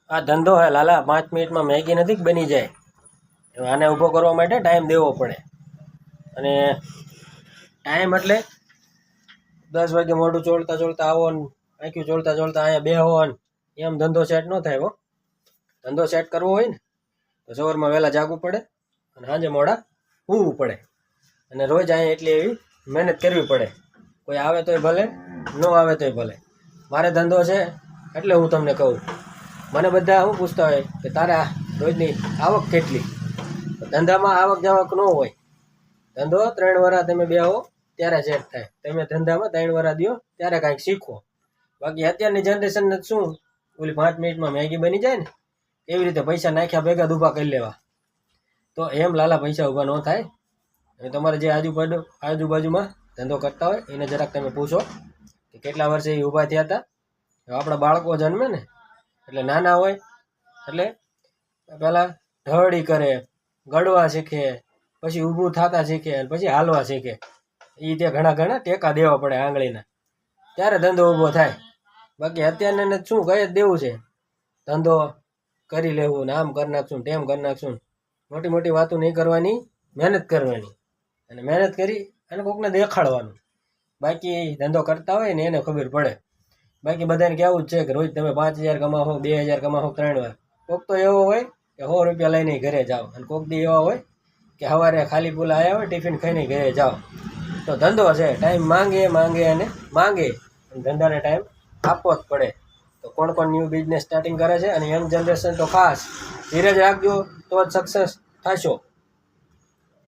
આ ધંધો હે લાલા 5 મિનિટમાં મેગી નથી કે બની જાય. આને ઊભો કરવા માટે ટાઈમ દેવો પડે. અને ટાઈમ એટલે 10 વાગે મોઢું ચોળતા ચોળતા આવો ને આંખ્યું ચોળતા ચોળતા અહીંયા બેહો ને એમ ધંધો સેટ ન થાય હો. ધંધો સેટ કરવો હોય ને તો સવારમાં વહેલા જાગવું પડે અને સાંજે મોડા ઊંઘવું પડે. અને રોજ અહીંયા એટલી એવી મહેનત કરવી પડે. કોઈ આવે તોય ભલે, ન આવે તોય ભલે. મારે ધંધો છે એટલે હું તમને કહું. મને બધા શું પૂછતા હોય કે તારા રોજની આવક કેટલી? ધંધામાં આવક જાવક ન હોય. ધંધો 3 વર્ષ તમે બેહો ત્યારે સેટ થાય. તમે ધંધામાં 3 વર્ષ દો ત્યારે કાંઈક શીખો. બાકી અત્યારની જનરેશનને શું ઓલી 5 મિનિટમાં મેગી બની જાય ને એવી રીતે પૈસા નાખ્યા ભેગા ઊભા કરી લેવા. તો એમ લાલા પૈસા ઊભા ન થાય. અને તમારે જે આજુબાજુમાં ધંધો કરતા હોય એને જરાક તમે પૂછો કે કેટલા વર્ષે એ ઊભા થયા હતા. આપણા બાળકો જન્મે ને એટલે નાના હોય એટલે પહેલાં ઢળી કરે, ગળવા શીખે, પછી ઊભું થતા શીખે અને પછી હાલવા શીખે. એ ત્યાં ઘણા ટેકા દેવા પડે આંગળીના, ત્યારે ધંધો ઊભો થાય. બાકી અત્યારને શું કહી જ દેવું છે, ધંધો કરી લેવું ને આમ કરી નાખશું તેમ કરી નાખશું. મોટી મોટી વાતો નહીં કરવાની, મહેનત કરવાની. અને મહેનત કરી અને કોકને દેખાડવાનું. બાકી ધંધો કરતા હોય ને એને ખબર પડે. બાકી બધાને કહેવું જ છે કે રોજ તમે 5,000 કમાવો, 2,000 કમાવો 3 વાર. કોક તો એવો હોય કે 100 રૂપિયા લઈને ઘરે જાઓ અને કોક દી એવા હોય કે સવારે ખાલી પુલા આવ્યા હોય ટિફિન ખાઈને ઘરે જાઓ. તો ધંધો છે, ટાઈમ માંગે અને ધંધાને ટાઈમ આપવો જ પડે. તો કોણ ન્યૂ બિઝનેસ સ્ટાર્ટિંગ કરે છે અને યંગ જનરેશન તો ખાસ ધીરજ રાખજો તો જ સક્સેસ થશો.